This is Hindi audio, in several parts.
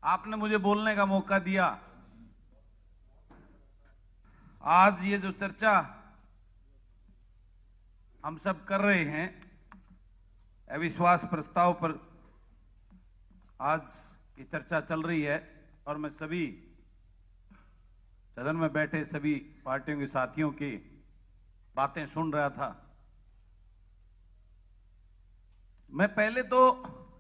आपने मुझे बोलने का मौका दिया। आज ये जो चर्चा हम सब कर रहे हैं अविश्वास प्रस्ताव पर, आज ये चर्चा चल रही है और मैं सभी सदन में बैठे सभी पार्टियों के साथियों की बातें सुन रहा था। मैं पहले तो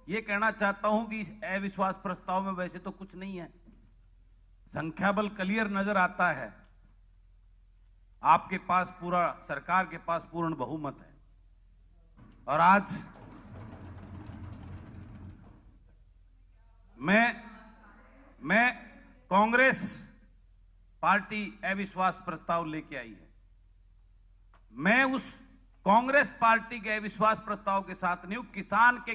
ये कहना चाहता हूं कि इस अविश्वास प्रस्ताव में वैसे तो कुछ नहीं है, संख्या बल क्लियर नजर आता है। आपके पास पूरा, सरकार के पास पूर्ण बहुमत है और आज मैं कांग्रेस पार्टी अविश्वास प्रस्ताव लेके आई है। मैं उस कांग्रेस पार्टी के अविश्वास प्रस्ताव के साथ नहीं हूं, किसान के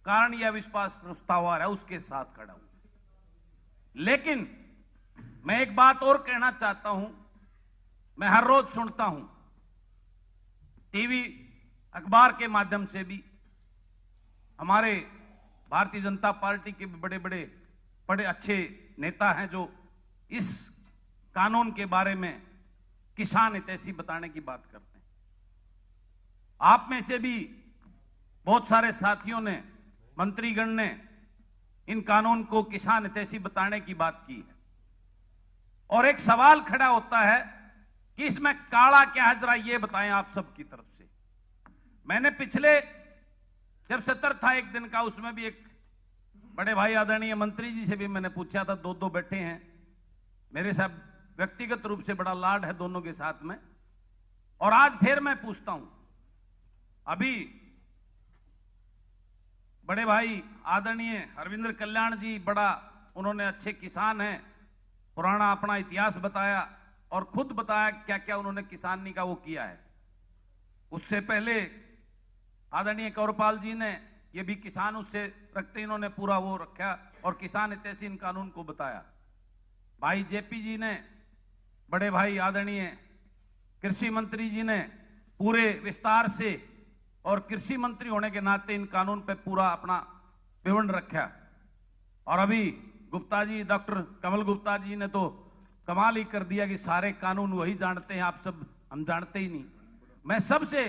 कारण यह अविश्वास प्रस्ताव आ रहा है उसके साथ खड़ा हूं। लेकिन मैं एक बात और कहना चाहता हूं, मैं हर रोज सुनता हूं टीवी अखबार के माध्यम से भी, हमारे भारतीय जनता पार्टी के बड़े बड़े अच्छे नेता हैं जो इस कानून के बारे में किसान हितैषी बताने की बात करते हैं। आप में से भी बहुत सारे साथियों ने, मंत्रीगण ने इन कानून को किसान हितैषी बताने की बात की है और एक सवाल खड़ा होता है कि इसमें काला क्या है, जरा ये बताएं आप सबकी तरफ से। मैंने पिछले जब सत्र था एक दिन का, उसमें भी एक बड़े भाई आदरणीय मंत्री जी से भी मैंने पूछा था, दो बैठे हैं, मेरे साथ व्यक्तिगत रूप से बड़ा लाड है दोनों के साथ में, और आज फिर मैं पूछता हूं। अभी बड़े भाई आदरणीय हरविंद्र कल्याण जी, बड़ा उन्होंने अच्छे किसान हैं, पुराना अपना इतिहास बताया और खुद बताया क्या क्या उन्होंने किसानी का वो किया है। उससे पहले आदरणीय कंवरपाल जी ने, ये भी किसान उससे रखते, इन्होंने पूरा वो रखा और किसान हितैषी इन कानून को बताया। भाई जेपी जी ने, बड़े भाई आदरणीय कृषि मंत्री जी ने पूरे विस्तार से और कृषि मंत्री होने के नाते इन कानून पे पूरा अपना विवरण रखा। और अभी गुप्ता जी, डॉक्टर कमल गुप्ता जी ने तो कमाल ही कर दिया कि सारे कानून वही जानते हैं, आप सब हम जानते ही नहीं। मैं सबसे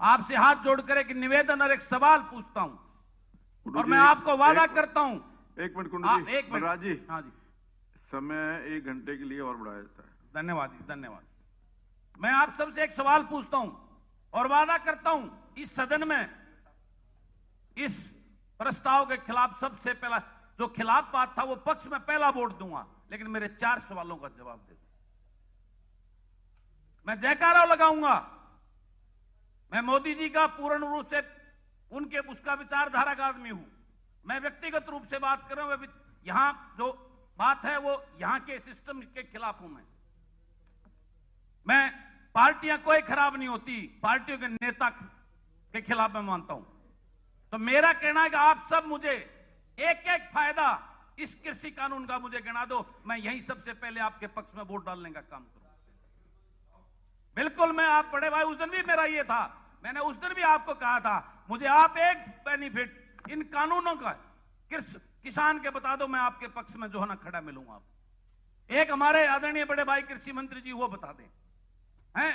आपसे हाथ जोड़कर एक निवेदन और एक सवाल पूछता हूं और मैं आपको वादा करता हूं। एक मिनट कुंडू जी, एक मिनट जी, हाँ जी, समय 1 घंटे के लिए और बढ़ाया जाता है। धन्यवाद जी, धन्यवाद। मैं आप सबसे एक सवाल पूछता हूं और वादा करता हूं इस सदन में इस प्रस्ताव के खिलाफ सबसे पहला जो खिलाफ बात था वो पक्ष में पहला वोट दूंगा, लेकिन मेरे 4 सवालों का जवाब दे दो। मैं जयकारा लगाऊंगा, मैं मोदी जी का पूर्ण रूप से उनके उसका विचारधारा का आदमी हूं। मैं व्यक्तिगत रूप से बात कर रहा हूं, यहां जो बात है वो यहां के सिस्टम के खिलाफ हूं। मैं पार्टियां कोई खराब नहीं होती, पार्टियों के नेता के खिलाफ मैं मानता हूं। तो मेरा कहना है कि आप सब मुझे एक एक फायदा इस कृषि कानून का मुझे गिना दो, मैं यही सबसे पहले आपके पक्ष में वोट डालने का काम करूं। बिल्कुल, मैं आप बड़े भाई, उस दिन भी मेरा ये था, मैंने उस दिन भी आपको कहा था, मुझे आप एक बेनिफिट इन कानूनों का किसान के बता दो, मैं आपके पक्ष में जो है ना खड़ा मिलूंगा। आप एक हमारे आदरणीय बड़े भाई कृषि मंत्री जी वो बता दें हैं।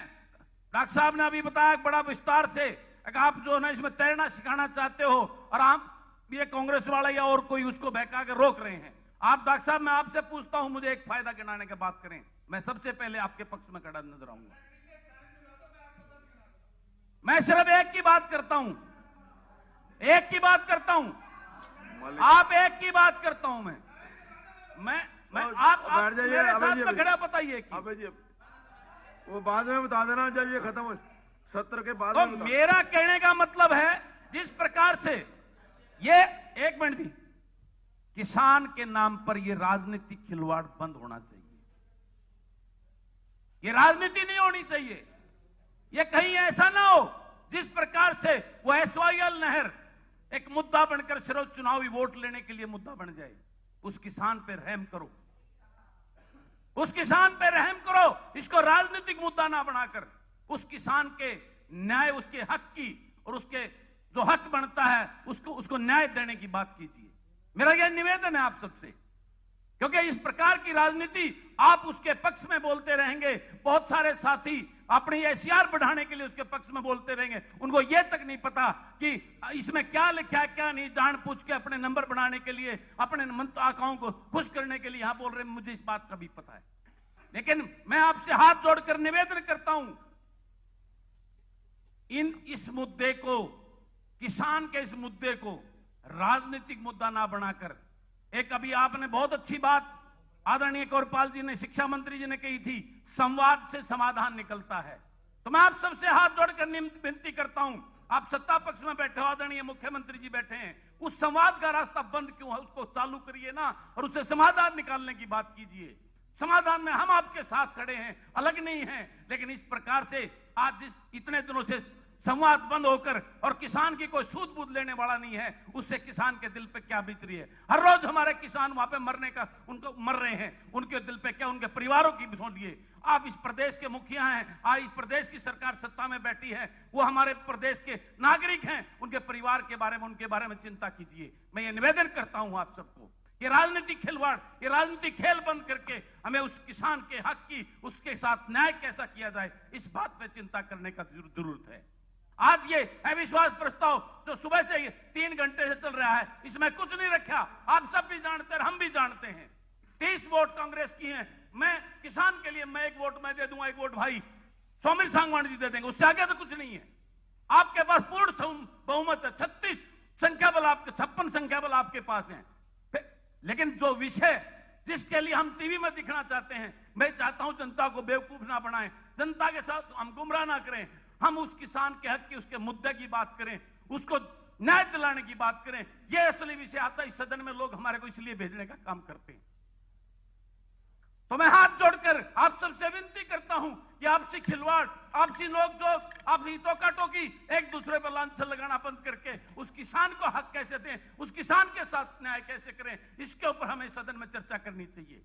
डॉक्टर साहब ने अभी बताया बड़ा विस्तार से, आप जो है ना इसमें तैरना सिखाना चाहते हो और आप ये कांग्रेस वाला या और कोई उसको बहका के रोक रहे हैं। आप डॉक्टर साहब, मैं आपसे पूछता हूं, मुझे एक फायदा गिनाने की बात करें, मैं सबसे पहले आपके पक्ष में खड़ा नजर आऊंगा। मैं सिर्फ एक की बात करता हूं, एक की बात करता हूं, आप एक की बात करता हूं। मैं आप मेरे साथ में खड़ा बताइए कि वो बाद में बता देना जब ये खत्म हो, सत्र के बाद। तो मेरा कहने का मतलब है जिस प्रकार से ये, एक मिनट दी, किसान के नाम पर ये राजनीतिक खिलवाड़ बंद होना चाहिए। ये राजनीति नहीं होनी चाहिए। ये कहीं ऐसा ना हो जिस प्रकार से वो एसवाईएल नहर एक मुद्दा बनकर सिर्फ चुनावी वोट लेने के लिए मुद्दा बन जाए। उस किसान पे रहम करो, उस किसान पे रहम करो, इसको राजनीतिक मुद्दा ना बनाकर उस किसान के न्याय, उसके हक की और उसके जो हक बनता है उसको न्याय देने की बात कीजिए। मेरा यह निवेदन है आप सबसे। क्योंकि इस प्रकार की राजनीति आप उसके पक्ष में बोलते रहेंगे, बहुत सारे साथी अपनी एसीआर बढ़ाने के लिए उसके पक्ष में बोलते रहेंगे, उनको यह तक नहीं पता कि इसमें क्या लिखा है क्या नहीं, जान पूछ के अपने नंबर बढ़ाने के लिए, अपने मतदाताओं को खुश करने के लिए यहां बोल रहे हैं। मुझे इस बात का भी पता है, लेकिन मैं आपसे हाथ जोड़कर निवेदन करता हूं, इस मुद्दे को, किसान के इस मुद्दे को राजनीतिक मुद्दा ना बनाकर, एक अभी आपने बहुत अच्छी बात आदरणीय कौरपाल जी ने, शिक्षा मंत्री जी ने कही थी, संवाद से समाधान निकलता है। तो मैं आप सबसे हाथ जोड़कर विनती करता हूं, आप सत्ता पक्ष में बैठे हो, आदरणीय मुख्यमंत्री जी बैठे हैं, उस संवाद का रास्ता बंद क्यों है, उसको चालू करिए ना, और उससे समाधान निकालने की बात कीजिए। समाधान में हम आपके साथ खड़े हैं, अलग नहीं हैं, लेकिन इस प्रकार से आज जिस इतने दिनों से संवाद बंद होकर और किसान की कोई सूद बूद लेने वाला नहीं है, उससे किसान के दिल पे क्या बीत रही है। हर रोज हमारे किसान वहां पे मरने का, उनको मर रहे हैं, उनके दिल पे क्या, उनके परिवारों की सोचिए। आप इस प्रदेश के मुखिया हैं, आज इस प्रदेश की सरकार सत्ता में बैठी है, वो हमारे प्रदेश के नागरिक हैं, उनके परिवार के बारे में, उनके बारे में चिंता कीजिए। मैं ये निवेदन करता हूं आप सबको, ये राजनीतिक खिलवाड़, ये राजनीतिक खेल बंद करके हमें उस किसान के हक की, उसके साथ न्याय कैसा किया जाए, इस बात पे चिंता करने का जरूरत है। आज ये अविश्वास प्रस्ताव जो सुबह से 3 घंटे से चल रहा है, इसमें कुछ नहीं रखा, आप सब भी जानते हैं, हम भी जानते हैं। 30 वोट कांग्रेस की हैं, मैं किसान के लिए मैं 1 वोट मैं दे दूंगा, 1 वोट भाई सौमिर सांगवान जी दे देंगे, उससे आगे तो कुछ नहीं है। आपके पास पूर्ण बहुमत है, 36 संख्या बल आपके, 56 संख्या बल आपके पास है, लेकिन जो विषय जिसके लिए हम टीवी में दिखना चाहते हैं, मैं चाहता हूं जनता को बेवकूफ ना बनाएं, जनता के साथ हम गुमराह ना करें, हम उस किसान के हक की, उसके मुद्दे की बात करें, उसको न्याय दिलाने की बात करें। यह असली विषय आता है, इस सदन में लोग हमारे को इसलिए भेजने का काम करते हैं। तो मैं हाथ जोड़कर आप सबसे विनती करता हूं कि आपसी खिलवाड़, आपसी नोकझोंक, आपसी टोका टोकी, एक दूसरे पर लांछन लगाना बंद करके उस किसान को हक कैसे दें, उस किसान के साथ न्याय कैसे करें, इसके ऊपर हमें सदन में चर्चा करनी चाहिए।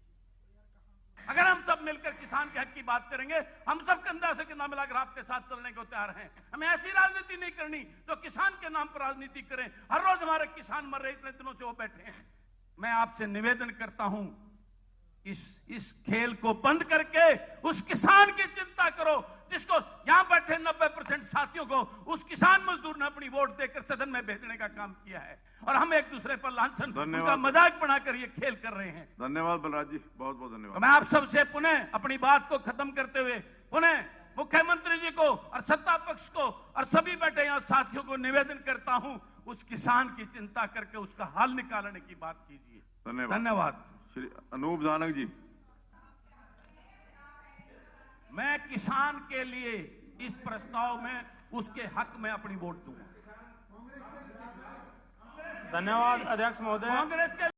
अगर हम सब मिलकर किसान के हक की बात करेंगे, हम सब कंधा से कंधा मिलाकर आपके साथ चलने को तैयार हैं। हमें ऐसी राजनीति नहीं करनी जो किसान के नाम पर राजनीति करें। हर रोज हमारे किसान मर रहे, इतने दिनों से वो बैठे हैं। मैं आपसे निवेदन करता हूं, इस खेल को बंद करके उस किसान की चिंता करो, जिसको यहां बैठे 90% साथियों को उस किसान मजदूर ने अपनी वोट देकर सदन में भेजने का काम किया है, और हम एक दूसरे पर लांछन, उनका मजाक बनाकर ये खेल कर रहे हैं। धन्यवाद बलराज जी, बहुत बहुत धन्यवाद। तो मैं आप सबसे पुनः अपनी बात को खत्म करते हुए पुनः मुख्यमंत्री जी को और सत्ता पक्ष को और सभी बैठे यहाँ साथियों को निवेदन करता हूं, उस किसान की चिंता करके उसका हल निकालने की बात कीजिए। धन्यवाद। श्री अनूप धानक जी। मैं किसान के लिए इस प्रस्ताव में उसके हक में अपनी वोट दूंगा। धन्यवाद अध्यक्ष महोदय। कांग्रेस के